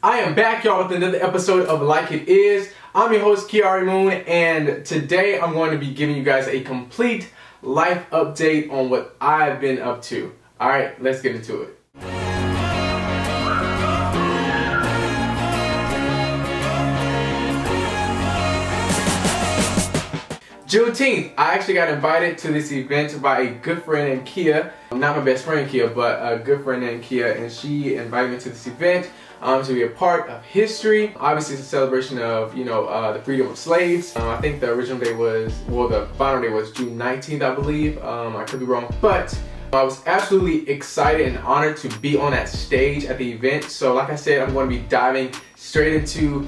I am back, y'all, with another episode of Like It Is. I'm your host, Kiari Mhoon, and today I'm going to be giving you guys a complete life update on what I've been up to. Alright, let's get into it. Juneteenth, I actually got invited to this event by a good friend named Kia. Not my best friend Kia, but a good friend named Kia, and she invited me to this event to be a part of history. Obviously, it's a celebration of, the freedom of slaves. I think the original day was, the final day was June 19th, I believe. I could be wrong, but I was absolutely excited and honored to be on that stage at the event. So like I said, I'm going to be diving straight into,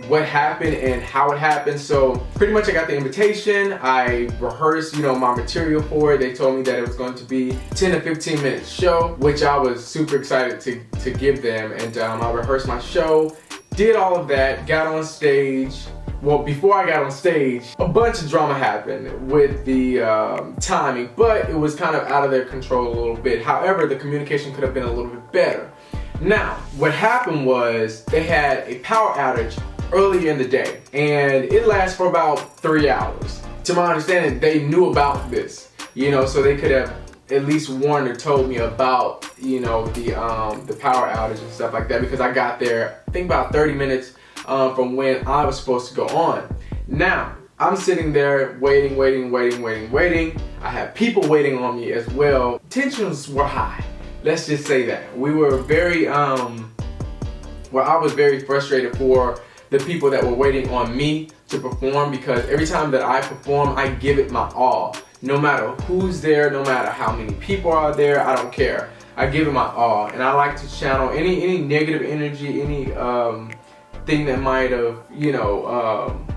what happened and how it happened. So pretty much I got the invitation. I rehearsed, my material for it. They told me that it was going to be 10 to 15 minute show, which I was super excited to give them. And I rehearsed my show, did all of that, got on stage. Well, before I got on stage, a bunch of drama happened with the timing, but it was kind of out of their control a little bit. However, the communication could have been a little bit better. Now, what happened was they had a power outage earlier in the day, and it lasted for about 3 hours. To my understanding, they knew about this, so they could have at least warned or told me about, the power outage and stuff like that, because I got there, I think about 30 minutes from when I was supposed to go on. Now, I'm sitting there waiting. I had people waiting on me as well. Tensions were high. Let's just say that. We were very, I was very frustrated for the people that were waiting on me to perform, because every time that I perform, I give it my all. No matter who's there, no matter how many people are there, I don't care. I give it my all. And I like to channel any negative energy, any thing that might have,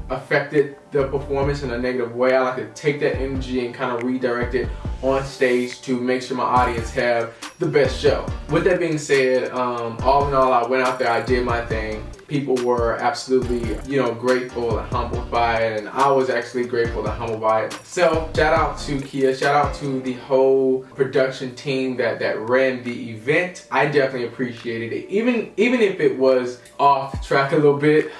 affected the performance in a negative way. I like to take that energy and kind of redirect it on stage to make sure my audience have the best show. With that being said, all in all, I went out there, I did my thing. People were absolutely, grateful and humbled by it, and I was actually grateful and humbled by it. So, shout out to Kia, shout out to the whole production team that ran the event. I definitely appreciated it. Even if it was off track a little bit,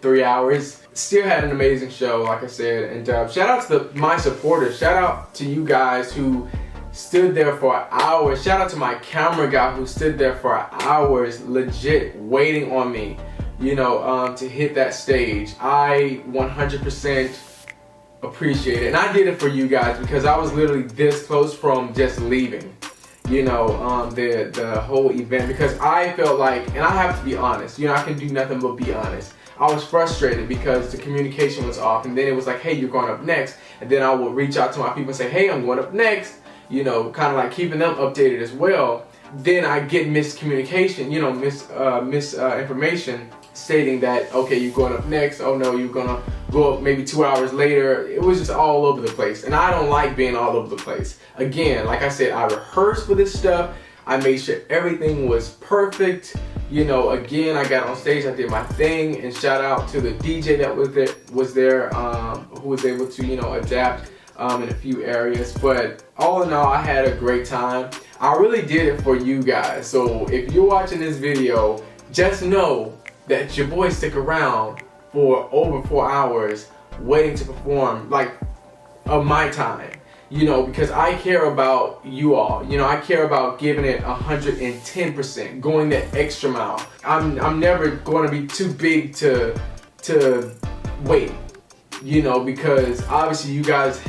3 hours, still had an amazing show, like I said. And shout out to my supporters. Shout out to you guys who stood there for hours. Shout out to my camera guy who stood there for hours, legit waiting on me, to hit that stage. I 100% appreciate it. And I did it for you guys because I was literally this close from just leaving, the whole event, because I felt like, and I have to be honest, I can do nothing but be honest. I was frustrated because the communication was off, and then it was like, hey, you're going up next. And then I would reach out to my people and say, hey, I'm going up next, kind of like keeping them updated as well. Then I get miscommunication, misinformation stating that, okay, you're going up next. Oh no, you're gonna go up maybe 2 hours later. It was just all over the place. And I don't like being all over the place. Again, like I said, I rehearsed for this stuff. I made sure everything was perfect. Again, I got on stage, I did my thing, and shout out to the DJ that was there, who was able to, adapt in a few areas. But all in all, I had a great time. I really did it for you guys. So if you're watching this video, just know that your boy stick around for over 4 hours waiting to perform, like, of my time. Because I care about you all. I care about giving it 110%, going that extra mile. I'm never going to be too big to wait, because obviously you guys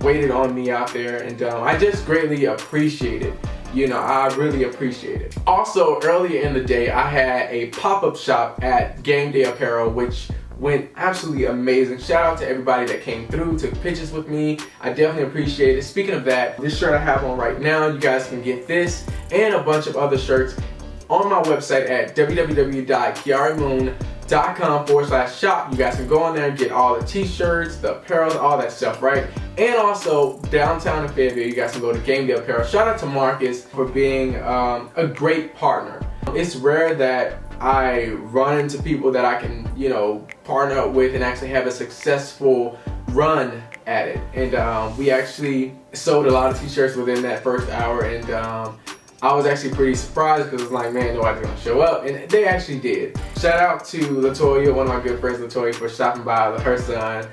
waited on me out there, and I just greatly appreciate it. I really appreciate it. Also, earlier in the day, I had a pop-up shop at Game Day Apparel, which went absolutely amazing. Shout out to everybody that came through, took pictures with me. I definitely appreciate it. Speaking of that, this shirt I have on right now, you guys can get this and a bunch of other shirts on my website at www.kiarimhoon.com/shop. You guys can go on there and get all the t-shirts, the apparel, all that stuff, right? And also, downtown in Fayetteville, you guys can go to Game Day Apparel. Shout out to Marcus for being a great partner. It's rare that I run into people that I can, partner up with and actually have a successful run at it. And we actually sold a lot of t-shirts within that first hour, and I was actually pretty surprised because it was like, man, nobody's gonna show up, and they actually did. Shout out to Latoya, one of my good friends, Latoya, for stopping by with her son.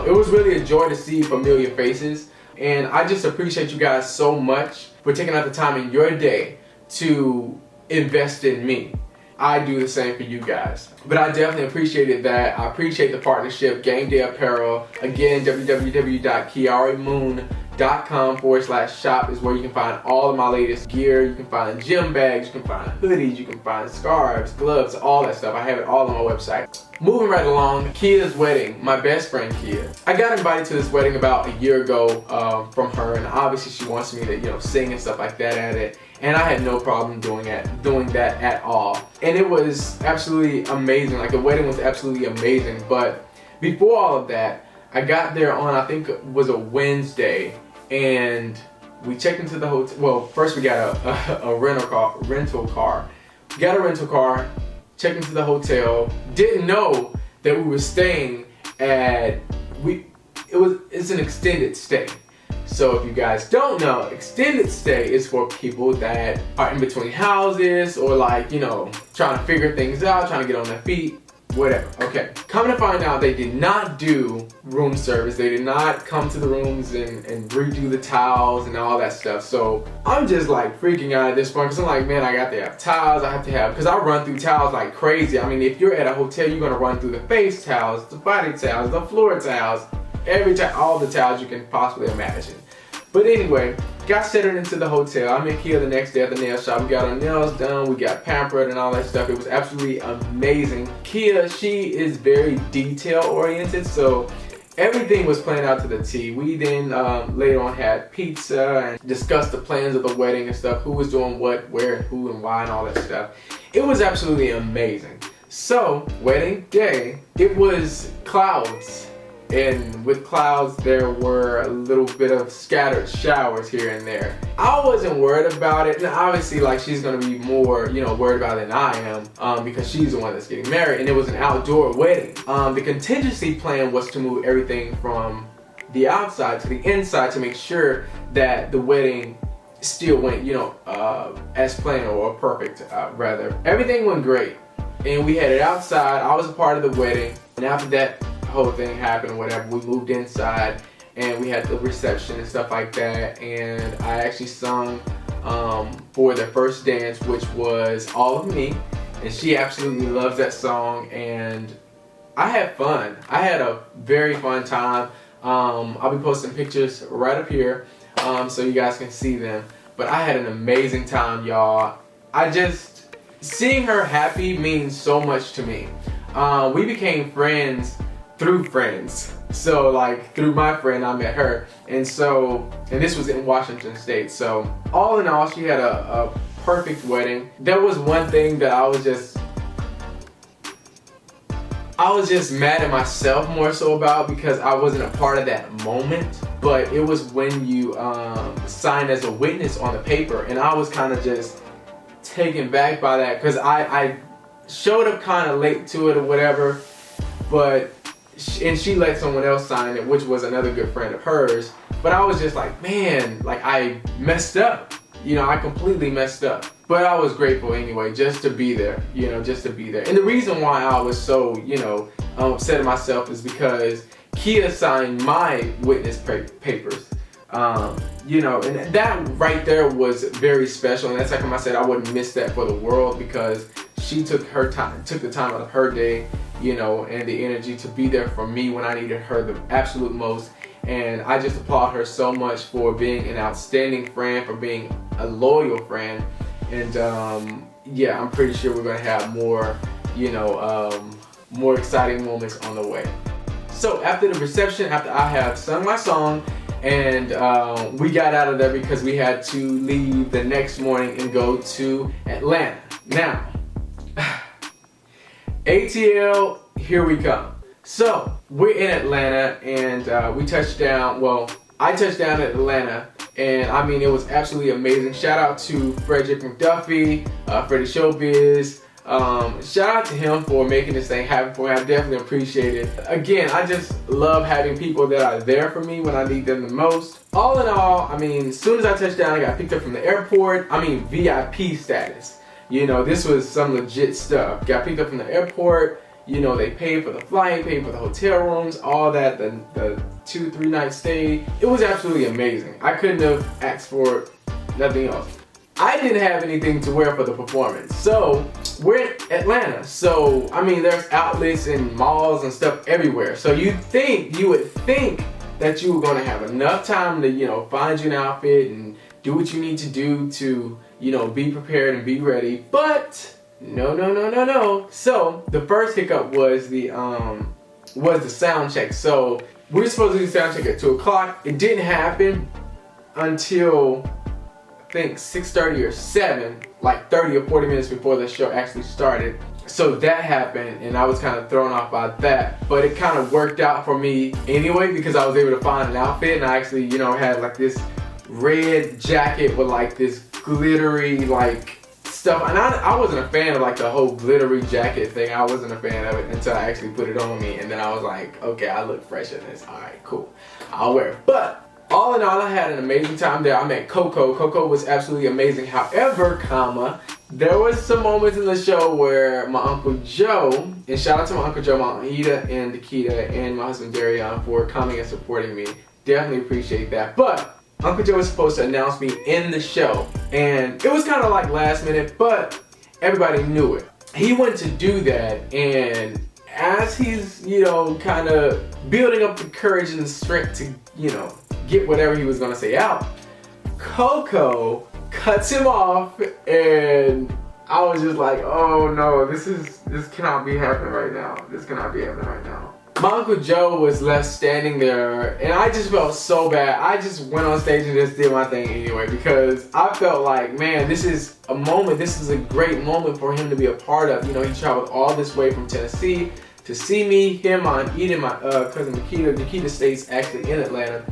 It was really a joy to see familiar faces, and I just appreciate you guys so much for taking out the time in your day to invest in me. I do the same for you guys. But I definitely appreciated that. I appreciate the partnership. Game Day Apparel. Again, www.kiarimhoon.com/shop is where you can find all of my latest gear. You can find gym bags, you can find hoodies, you can find scarves, gloves, all that stuff. I have it all on my website. Moving right along, Kia's wedding, my best friend Kia. I got invited to this wedding about a year ago from her, and obviously she wants me to, sing and stuff like that at it. And I had no problem doing that at all. And it was absolutely amazing. Like, the wedding was absolutely amazing. But before all of that, I got there on, I think it was a Wednesday, and we checked into the hotel. Well, first we got a rental car. We got a rental car, checked into the hotel. Didn't know that we were staying at it's an extended stay. So if you guys don't know, extended stay is for people that are in between houses or trying to figure things out, trying to get on their feet, whatever. Okay, coming to find out, they did not do room service. They did not come to the rooms and redo the towels and all that stuff. So I'm just freaking out at this point, because I'm like, man, I got to have towels. I have to have, because I run through towels like crazy. I mean, if you're at a hotel, you're gonna run through the face towels, the body towels, the floor towels, all the towels you can possibly imagine. But anyway, got settled into the hotel. I met Kia the next day at the nail shop. We got our nails done, we got pampered and all that stuff. It was absolutely amazing. Kia, she is very detail oriented, so everything was planned out to the T. We then later on had pizza and discussed the plans of the wedding and stuff, who was doing what, where, and who, and why, and all that stuff. It was absolutely amazing. So, wedding day, it was clouds. And with clouds, there were a little bit of scattered showers here and there. I wasn't worried about it. And obviously, she's gonna be more, worried about it than I am, because she's the one that's getting married, and it was an outdoor wedding. The contingency plan was to move everything from the outside to the inside to make sure that the wedding still went, as planned, or perfect, rather. Everything went great, and we had it outside. I was a part of the wedding, and after that whole thing happened, whatever, we moved inside and we had the reception and stuff like that, and I actually sung for the first dance, which was All of Me, and she absolutely loves that song, and I had fun. I had a very fun time. I'll be posting pictures right up here so you guys can see them, but I had an amazing time, y'all. Seeing her happy means so much to me. We became friends through friends. So through my friend, I met her. And this was in Washington State. So all in all, she had a perfect wedding. There was one thing that I was just mad at myself more so about, because I wasn't a part of that moment. But it was when you signed as a witness on the paper. And I was kind of just taken back by that, because I showed up kind of late to it or whatever. But she let someone else sign it, which was another good friend of hers. But I was just like, man, I messed up. I completely messed up. But I was grateful anyway, just to be there, just to be there. And the reason why I was so, upset at myself is because Kia signed my witness papers. And that right there was very special. And that's like I said, I wouldn't miss that for the world, because she took the time out of her day, and the energy to be there for me when I needed her the absolute most. And I just applaud her so much for being an outstanding friend, for being a loyal friend. And yeah, I'm pretty sure we're gonna have more, more exciting moments on the way. So after the reception, after I have sung my song, and we got out of there because we had to leave the next morning and go to Atlanta. Now, ATL, here we come. So we're in Atlanta, and we touched down. Well, I touched down at Atlanta, and I mean, it was absolutely amazing. Shout out to Frederick McDuffie, Freddie Showbiz, Shout out to him for making this thing happen for me. I definitely appreciate it. Again, I just love having people that are there for me when I need them the most. All in all, I mean, as soon as I touched down, I got picked up from the airport. I mean, VIP status. You know, this was some legit stuff. Got picked up from the airport. You know, they paid for the flight, paid for the hotel rooms, all that, the 2-3 night stay. It was absolutely amazing. I couldn't have asked for nothing else. I didn't have anything to wear for the performance. So, we're in Atlanta. So, I mean, there's outlets and malls and stuff everywhere. So you would think that you were gonna have enough time to, you know, find you an outfit and do what you need to do to, you know, be prepared and be ready. But no. So the first hiccup was the sound check. So we were supposed to do the sound check at 2 o'clock. It didn't happen until I think 6:30 or 7, like 30 or 40 minutes before the show actually started. So that happened, and I was kind of thrown off by that. But it kind of worked out for me anyway because I was able to find an outfit, and I actually, you know, had like this red jacket with like this glittery like stuff. And I wasn't a fan of like the whole glittery jacket thing. I wasn't a fan of it until I actually put it on me, and then I was like, okay, I look fresh in this. All right, cool, I'll wear it. But all in all, I had an amazing time there. I met Coco. Coco was absolutely amazing. However, there was some moments in the show where my Uncle Joe, and shout out to my Uncle Joe, my Aunt Ida and Nikita, and my husband Darion for coming and supporting me. Definitely appreciate that. But Uncle Joe was supposed to announce me in the show, and it was kind of like last minute, but everybody knew it. He went to do that, and as he's, you know, kind of building up the courage and the strength to, you know, get whatever he was gonna say out, Coco cuts him off, and I was just like, oh no, this cannot be happening right now. This cannot be happening right now. My Uncle Joe was left standing there, and I just felt so bad. I just went on stage and just did my thing anyway because I felt like, man, this is a moment, this is a great moment for him to be a part of. You know, he traveled all this way from Tennessee to see me, him, my Aunt Eden, my cousin Nikita. Nikita stays actually in Atlanta.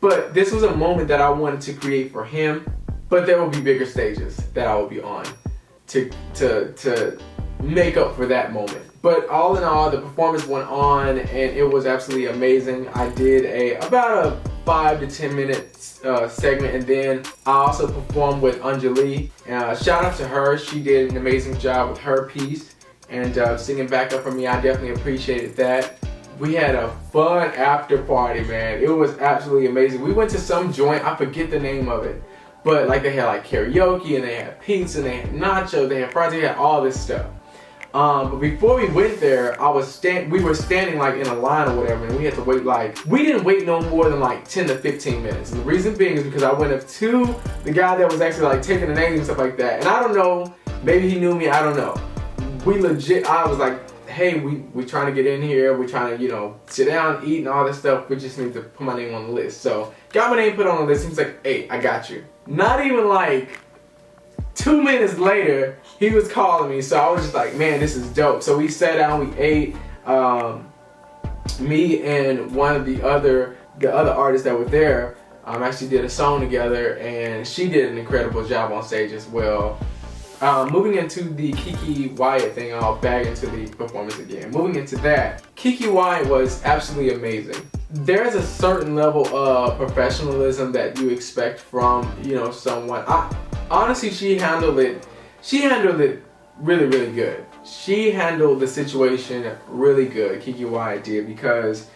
But this was a moment that I wanted to create for him, but there will be bigger stages that I will be on to make up for that moment. But all in all, the performance went on, and it was absolutely amazing. I did about a 5 to 10 minute segment, and then I also performed with Anjali. Shout out to her. She did an amazing job with her piece and singing back up for me. I definitely appreciated that. We had a fun after party, man. It was absolutely amazing. We went to some joint, I forget the name of it, but like they had like karaoke, and they had pizza, and they had nachos, they had fries, they had all this stuff. But before we went there, we were standing like in a line or whatever, and we had to wait we didn't wait no more than like 10 to 15 minutes. And the reason being is because I went up to the guy that was actually like taking the names and stuff like that. And I don't know, maybe he knew me, I don't know. I was like, hey, we trying to get in here, we're trying to, you know, sit down, eat and all this stuff, we just need to put my name on the list. So, got my name put on the list, he's like, hey, I got you. Not even like 2 minutes later, he was calling me, so I was just like, man, this is dope. So we sat down, we ate, me and one of the other artists that were there actually did a song together, and she did an incredible job on stage as well. Moving into the Kiki Wyatt thing, I'll bag into the performance again. Moving into that, Kiki Wyatt was absolutely amazing. There's a certain level of professionalism that you expect from, you know, someone. Honestly, she handled it really, really good. She handled the situation really good, Kiki Wyatt did, because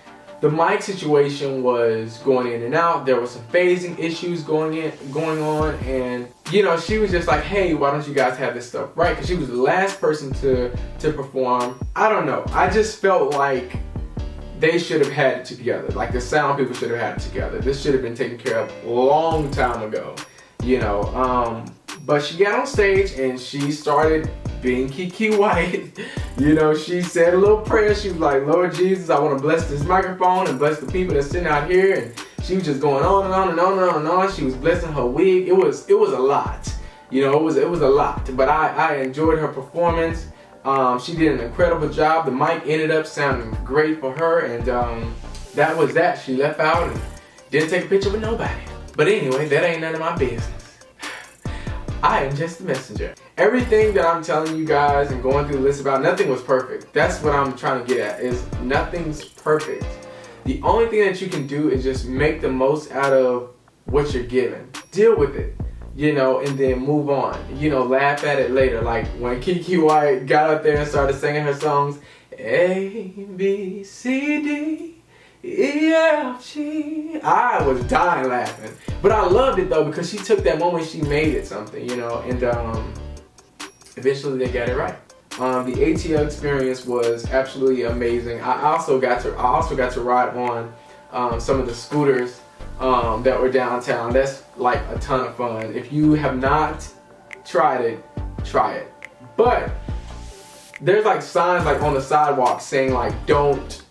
the mic situation was going in and out. There was some phasing issues going on, and you know, she was just like, hey, why don't you guys have this stuff right? Because she was the last person to perform. I don't know. I just felt like they should have had it together. Like the sound people should have had it together. This should have been taken care of a long time ago, you know. But she got on stage and she started being Kiki Wyatt. You know, she said a little prayer. She was like, Lord Jesus, I want to bless this microphone and bless the people that's sitting out here. And she was just going on and on and on and on and on. She was blessing her wig. It was a lot. You know, it was a lot. But I enjoyed her performance. She did an incredible job. The mic ended up sounding great for her, and that was that. She left out and didn't take a picture with nobody. But anyway, that ain't none of my business. I am just the messenger. Everything that I'm telling you guys and going through the list about, nothing was perfect. That's what I'm trying to get at, is nothing's perfect. The only thing that you can do is just make the most out of what you're given. Deal with it, you know, and then move on. You know, laugh at it later. Like when Kiki White got up there and started singing her songs, A, B, C, D, E, F, G. I was dying laughing. But I loved it though, because she took that moment, she made it something, you know, and eventually they got it right. The ATL experience was absolutely amazing. I also got to ride on some of the scooters that were downtown. That's like a ton of fun. If you have not tried it, try it. But there's like signs like on the sidewalk saying like don't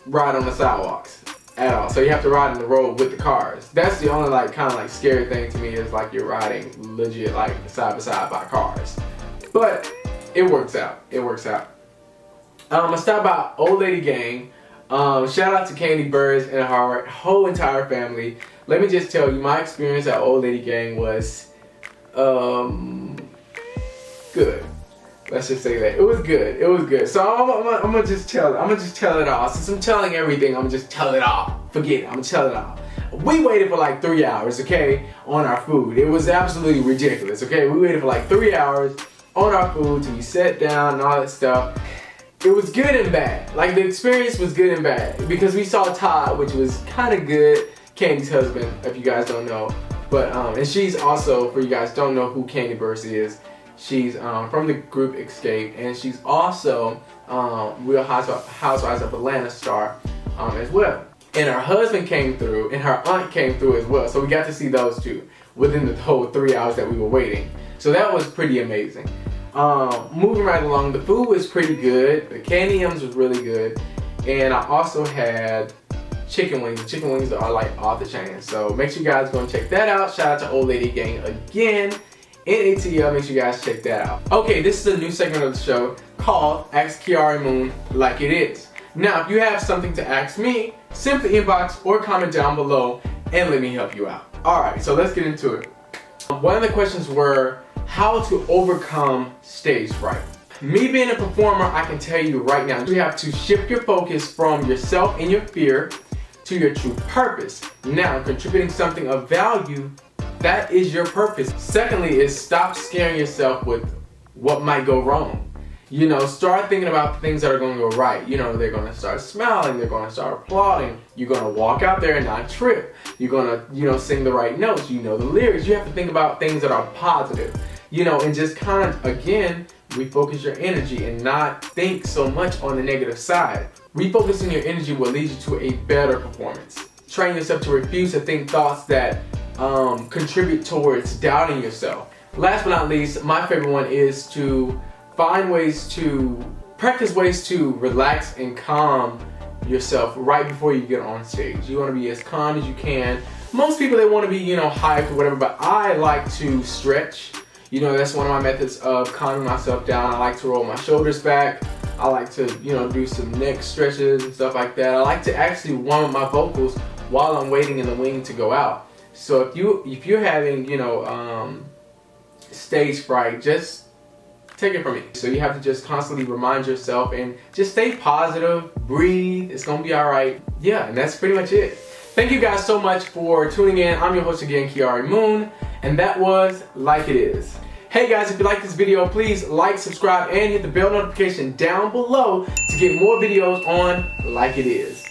ride on the sidewalks at all. So you have to ride in the road with the cars. That's the only like kind of like scary thing to me, is like you're riding legit like side by side by cars. But it works out. It works out. I stopped by Old Lady Gang. Shout out to Candy Birds and her whole entire family. Let me just tell you, my experience at Old Lady Gang was good. Let's just say that it was good. It was good. So I'm gonna just tell it. I'm gonna just tell it all. Since I'm telling everything, I'm gonna just tell it all. Forget it. I'm gonna tell it all. We waited for like 3 hours, okay, on our food. It was absolutely ridiculous, okay? We waited for like 3 hours on our food to be set down and all that stuff. It was good and bad. Like the experience was good and bad, because we saw Todd, which was kind of good, Candy's husband, if you guys don't know. But and she's also, for you guys don't know who Candy Burst is, she's from the group Escape, and she's also Real Housewives of Atlanta star as well. And her husband came through, and her aunt came through as well. So we got to see those two within the whole 3 hours that we were waiting. So that was pretty amazing. Moving right along, the food was pretty good. The candy yums was really good. And I also had chicken wings. The chicken wings are like off the chain. So make sure you guys go and check that out. Shout out to Old Lady Gang again. In ATL, make sure you guys check that out. Okay, this is a new segment of the show called Ask Kiari Mhoon Like It Is. Now, if you have something to ask me, simply inbox or comment down below and let me help you out. Alright, so let's get into it. One of the questions were how to overcome stage fright. Me being a performer, I can tell you right now, you have to shift your focus from yourself and your fear to your true purpose. Now, contributing something of value, that is your purpose. Secondly is stop scaring yourself with what might go wrong. You know, start thinking about the things that are going to go right. You know, they're going to start smiling, they're going to start applauding. You're going to walk out there and not trip. You're going to, you know, sing the right notes. You know the lyrics. You have to think about things that are positive. You know, and just kind of, again, refocus your energy and not think so much on the negative side. Refocusing your energy will lead you to a better performance. Train yourself to refuse to think thoughts that contribute towards doubting yourself. Last but not least, my favorite one is to practice ways to relax and calm yourself right before you get on stage. You want to be as calm as you can. Most people, they want to be, you know, hyped or whatever, but I like to stretch. You know, that's one of my methods of calming myself down. I like to roll my shoulders back. I like to, you know, do some neck stretches and stuff like that. I like to actually warm up my vocals while I'm waiting in the wing to go out. So if you're having, you know, stage fright, just take it from me. So you have to just constantly remind yourself and just stay positive, breathe, it's gonna be all right. Yeah, and that's pretty much it. Thank you guys so much for tuning in. I'm your host again, Kiari Mhoon, and that was Like It Is. Hey guys, if you like this video, please like, subscribe, and hit the bell notification down below to get more videos on Like It Is.